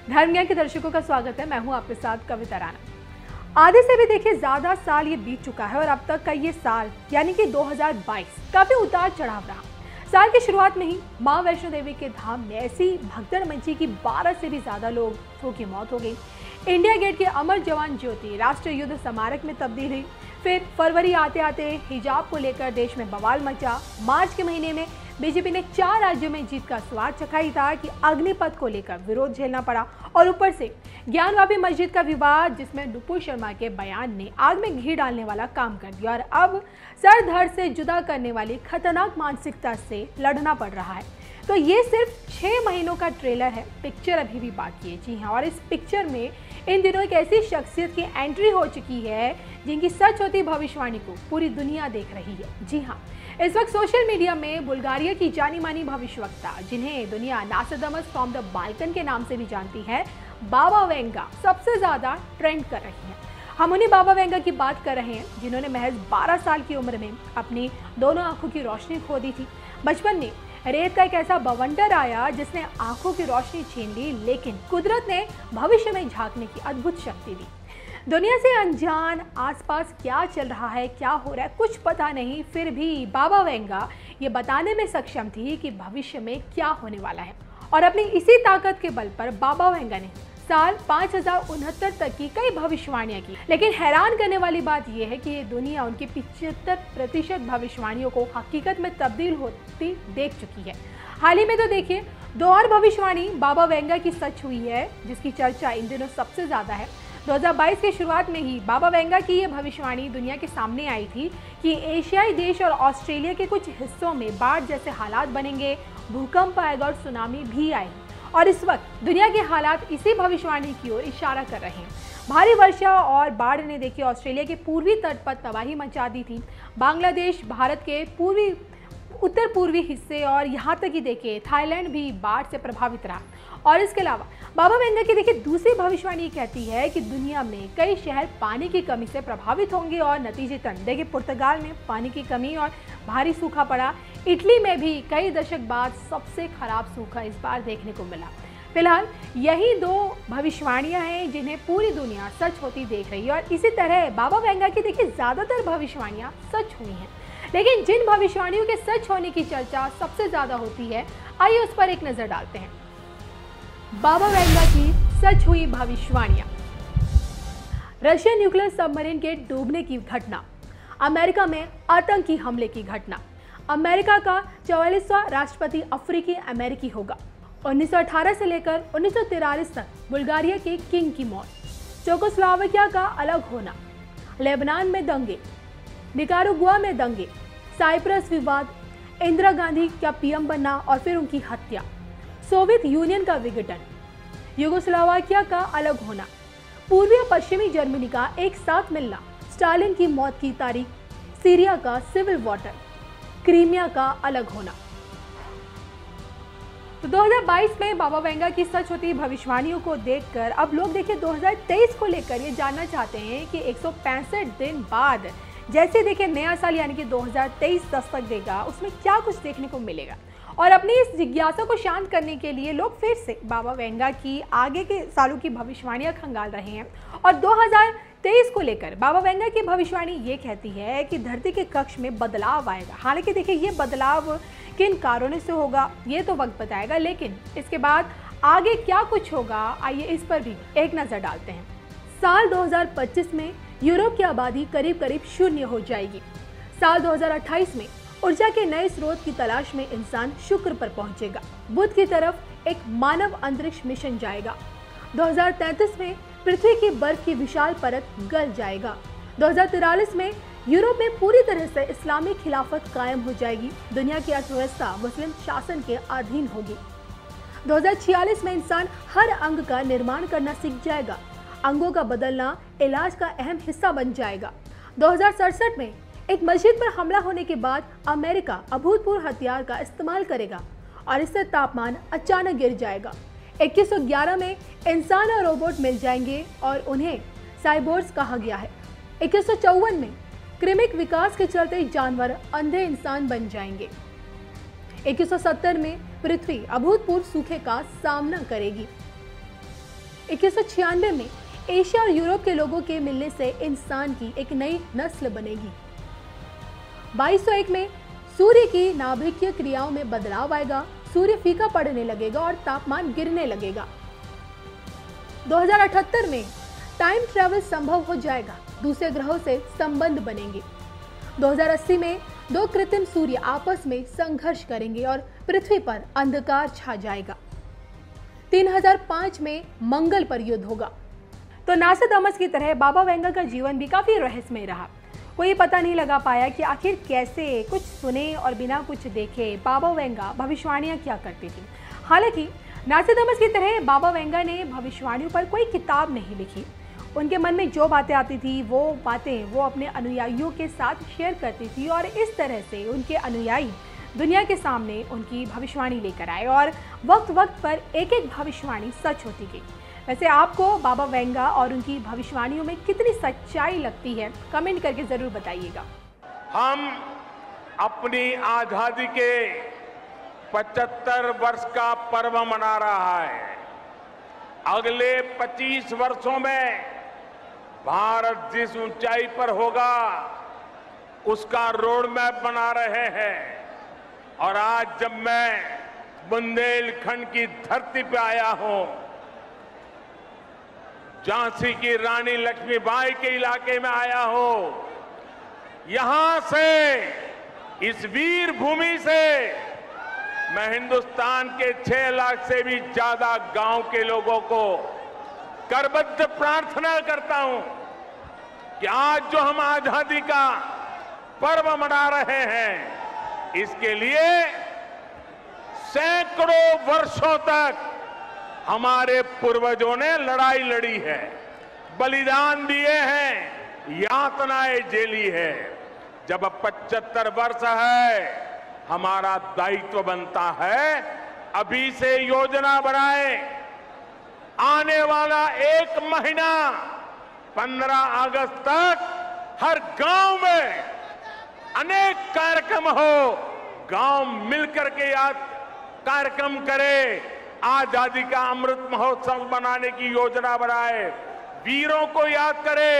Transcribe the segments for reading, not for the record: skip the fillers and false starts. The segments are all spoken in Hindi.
धर्म ज्ञान के दर्शकों का स्वागत है। मैं हूं आपके साथ कविता राणा। आधे से भी देखिए ज्यादा साल ये बीत चुका है और अब तक का ये साल यानी कि 2022 काफी उतार चढ़ाव रहा। साल की शुरुआत में ही मां वैष्णो देवी के धाम में ऐसी भगदड़ मची कि 12 से भी ज्यादा लोगों की मौत हो गई। इंडिया गेट के अमर जवान ज्योति राष्ट्रीय युद्ध स्मारक में तब्दील हुई। फिर फरवरी आते आते हिजाब को लेकर देश में बवाल मचा। मार्च के महीने में बीजेपी ने 4 राज्यों में जीत का स्वाद चखाई था कि अग्निपथ को लेकर विरोध झेलना पड़ा और ऊपर से ज्ञानवापी मस्जिद का विवाद, जिसमें नुपुर शर्मा के बयान ने आग में घी डालने वाला काम कर दिया और अब सर धड़ से जुदा करने वाली खतरनाक मानसिकता से लड़ना पड़ रहा है। तो ये सिर्फ 6 महीनों का ट्रेलर है, पिक्चर अभी भी बाकी है। जी हाँ, और इस पिक्चर में इन दिनों एक ऐसी शख्सियत की एंट्री हो चुकी है जिनकी सच होती भविष्यवाणी को पूरी दुनिया देख रही है। जी हाँ, इस वक्त सोशल मीडिया में बुल्गारिया की जानी मानी भविष्यवक्ता, जिन्हें दुनिया नास्ट्राडामस फ्रॉम द बाल्कन के नाम से भी जानती है, बाबा वेंगा सबसे ज्यादा ट्रेंड कर रही है। हम उन्हीं बाबा वेंगा की बात कर रहे हैं जिन्होंने महज 12 साल की उम्र में अपनी दोनों आंखों की रोशनी खो दी थी। बचपन में रेत का एक ऐसा बवंडर आया जिसने आंखों की रोशनी छीन ली, लेकिन कुदरत ने भविष्य में झांकने की अद्भुत शक्ति दी। दुनिया से अनजान, आसपास क्या चल रहा है, क्या हो रहा है, कुछ पता नहीं, फिर भी बाबा वेंगा ये बताने में सक्षम थी कि भविष्य में क्या होने वाला है। और अपनी इसी ताकत के बल पर बाबा वेंगा ने साल 5069 तक की कई भविष्यवाणियां की। लेकिन हैरान करने वाली बात यह है कि ये दुनिया उनकी 75% भविष्यवाणियों को हकीकत में तब्दील होती देख चुकी है। हाल ही में तो देखिए 2 और भविष्यवाणी बाबा वेंगा की सच हुई है, जिसकी चर्चा इन दिनों सबसे ज्यादा है। 2022 की शुरुआत में ही बाबा वेंगा की ये भविष्यवाणी दुनिया के सामने आई थी कि एशियाई देश और ऑस्ट्रेलिया के कुछ हिस्सों में बाढ़ जैसे हालात बनेंगे, भूकंप आएगा और सुनामी भी आएगी। और इस वक्त दुनिया के हालात इसी भविष्यवाणी की ओर इशारा कर रहे हैं। भारी वर्षा और बाढ़ ने देखिए ऑस्ट्रेलिया के पूर्वी तट पर तबाही मचा दी थी। बांग्लादेश, भारत के उत्तर पूर्वी हिस्से और यहाँ तक कि देखिए थाईलैंड भी बाढ़ से प्रभावित रहा। और इसके अलावा बाबा वेंगा की देखिए दूसरी भविष्यवाणी कहती है कि दुनिया में कई शहर पानी की कमी से प्रभावित होंगे और नतीजतन देखिए पुर्तगाल में पानी की कमी और भारी सूखा पड़ा। इटली में भी कई दशक बाद सबसे खराब सूखा इस बार देखने को मिला। फिलहाल यही 2 भविष्यवाणियां हैं जिन्हें पूरी दुनिया सच होती देख रही है। और इसी तरह बाबा वेंगा की देखिए ज्यादातर भविष्यवाणियां सच हुई हैं, लेकिन जिन भविष्यवाणियों के सच होने की चर्चा सबसे ज्यादा होती है, आइए उस पर एक नजर डालते हैं। बाबा वेंगा की सच हुई भविष्यवाणियां। रशियन न्यूक्लियर सबमरीन के डूबने की घटना, अमेरिका में आतंकी हमले की घटना, अमेरिका का 44वां राष्ट्रपति अफ्रीकी अमेरिकी होगा, 1918 से लेकर 1943 तक बुल्गारिया के किंग की मौत, चेकोस्लोवाकिया का अलग होना, लेबनान में दंगे, निकारागुआ में दंगे, साइप्रस विवाद, इंदिरा गांधी का पीएम बनना और फिर उनकी हत्या, सोवियत यूनियन का विघटन, यूगोस्लाविया का अलग होना, पूर्वी और पश्चिमी जर्मनी का एक साथ मिलना, स्टालिन की मौत की तारीख, सीरिया का सिविल वॉर, क्रीमिया का अलग होना। तो 2022 में बाबा वेंगा की सच होती भविष्यवाणियों को देखकर अब लोग देखिए 2023 को लेकर ये जानना चाहते हैं कि 165 दिन बाद जैसे देखिए नया साल यानी कि 2023 दस्तक देगा, उसमें क्या कुछ देखने को मिलेगा। और अपनी इस जिज्ञासा को शांत करने के लिए लोग फिर से बाबा वेंगा की आगे के सालों की भविष्यवाणियां खंगाल रहे हैं। और 2023 को लेकर बाबा वेंगा की भविष्यवाणी ये कहती है कि धरती के कक्ष में बदलाव आएगा। हालांकि देखिए ये बदलाव किन कारणों से होगा ये तो वक्त बताएगा, लेकिन इसके बाद आगे क्या कुछ होगा, आइए इस पर भी एक नजर डालते हैं। साल 2025 में यूरोप की आबादी करीब करीब 0 हो जाएगी। साल 2028 में ऊर्जा के नए स्रोत की तलाश में इंसान शुक्र पर पहुंचेगा। बुध की तरफ एक मानव अंतरिक्ष मिशन जाएगा। 2033 में पृथ्वी की बर्फ की विशाल परत गल जाएगा। 2043 में यूरोप में पूरी तरह से इस्लामी खिलाफत कायम हो जाएगी। दुनिया की अर्थव्यवस्था मुस्लिम शासन के अधीन होगी। 2046 में इंसान हर अंग का निर्माण करना सीख जाएगा। अंगों का बदलना इलाज का अहम हिस्सा बन जाएगा। 2067 में एक मस्जिद पर हमला होने के बाद अमेरिका अभूतपूर्व हथियार का इस्तेमाल करेगा और इससे तापमान अचानक गिर जाएगा। 2111 में इंसान और रोबोट मिल जाएंगे और उन्हें साइबोर्ग्स कहा गया है। 2154 में कृमिक विकास के चलते जानवर अंधे इंसान बन जाएंगे। 2170 में पृथ्वी अभूतपूर्व सूखे का सामना करेगी। 2196 में एशिया और यूरोप के लोगों के मिलने से इंसान की एक नई नस्ल बनेगी। 2201 में सूर्य की नाभिकीय क्रियाओं में बदलाव आएगा, सूर्य फीका पड़ने लगेगा और तापमान गिरने लगेगा। 2078 में टाइम ट्रैवल संभव हो जाएगा, दूसरे ग्रहों से संबंध बनेंगे। 2080 में दो कृत्रिम सूर्य आपस में संघर्ष करेंगे और पृथ्वी पर अंधकार छा जाएगा। 3005 में मंगल पर युद्ध होगा। तो नास्ट्राडामस की तरह बाबा वेंगा का जीवन भी काफी रहस्यमय रहा। कोई पता नहीं लगा पाया कि आखिर कैसे कुछ सुने और बिना कुछ देखे बाबा वेंगा भविष्यवाणियां क्या करती थी। हालांकि नास्ट्राडामस की तरह बाबा वेंगा ने भविष्यवाणियों पर कोई किताब नहीं लिखी। उनके मन में जो बातें आती थी वो बातें वो अपने अनुयायियों के साथ शेयर करती थी और इस तरह से उनके अनुयायी दुनिया के सामने उनकी भविष्यवाणी लेकर आए और वक्त वक्त पर एक एक भविष्यवाणी सच होती गई। वैसे आपको बाबा वेंगा और उनकी भविष्यवाणियों में कितनी सच्चाई लगती है, कमेंट करके जरूर बताइएगा। हम अपनी आजादी के 75 वर्ष का पर्व मना रहा है। अगले 25 वर्षों में भारत जिस ऊंचाई पर होगा उसका रोड मैप बना रहे हैं। और आज जब मैं बुंदेलखंड की धरती पे आया हूं, झांसी की रानी लक्ष्मीबाई के इलाके में आया हूं, यहां से इस वीर भूमि से मैं हिंदुस्तान के 6 लाख से भी ज्यादा गांव के लोगों को करबद्ध प्रार्थना करता हूं कि आज जो हम आजादी का पर्व मना रहे हैं, इसके लिए सैकड़ों वर्षों तक हमारे पूर्वजों ने लड़ाई लड़ी है, बलिदान दिए हैं, यातनाएं झेली है। जब 75 वर्ष है, हमारा दायित्व बनता है अभी से योजना बनाए। आने वाला 1 महीना 15 अगस्त तक हर गांव में अनेक कार्यक्रम हो, गांव मिलकर के याद कार्यक्रम करे, आजादी का अमृत महोत्सव बनाने की योजना बनाए, वीरों को याद करे,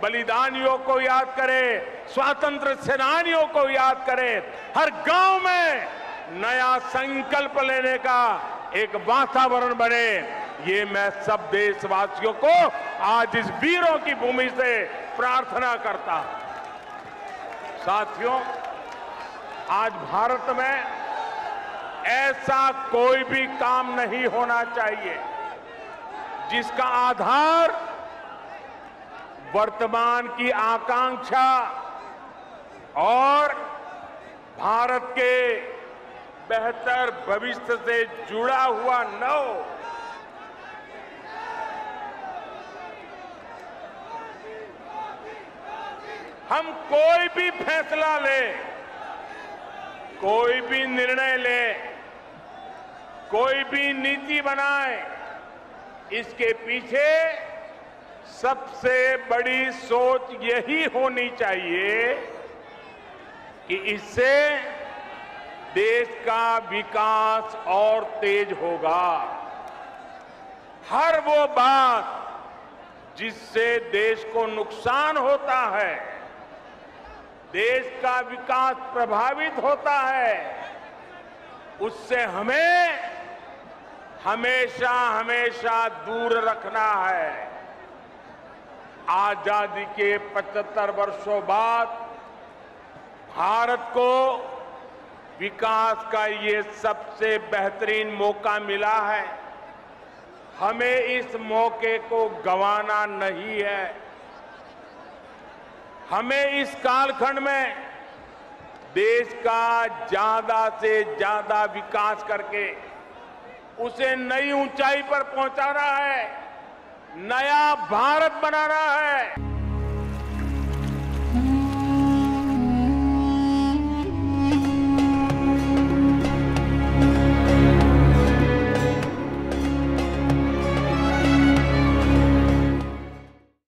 बलिदानियों को याद करे, स्वतंत्र सेनानियों को याद करे, हर गांव में नया संकल्प लेने का एक वातावरण बने। ये मैं सब देशवासियों को आज इस वीरों की भूमि से प्रार्थना करता हूं। साथियों, आज भारत में ऐसा कोई भी काम नहीं होना चाहिए जिसका आधार वर्तमान की आकांक्षा और भारत के बेहतर भविष्य से जुड़ा हुआ न हो। हम कोई भी फैसला लें, कोई भी निर्णय लें, कोई भी नीति बनाए, इसके पीछे सबसे बड़ी सोच यही होनी चाहिए कि इससे देश का विकास और तेज होगा। हर वो बात जिससे देश को नुकसान होता है, देश का विकास प्रभावित होता है, उससे हमें हमेशा हमेशा दूर रखना है। आजादी के 75 वर्षों बाद भारत को विकास का ये सबसे बेहतरीन मौका मिला है। हमें इस मौके को गंवाना नहीं है। हमें इस कालखंड में देश का ज्यादा से ज्यादा विकास करके उसे नई ऊंचाई पर पहुंचाना है, नया भारत बनाना है।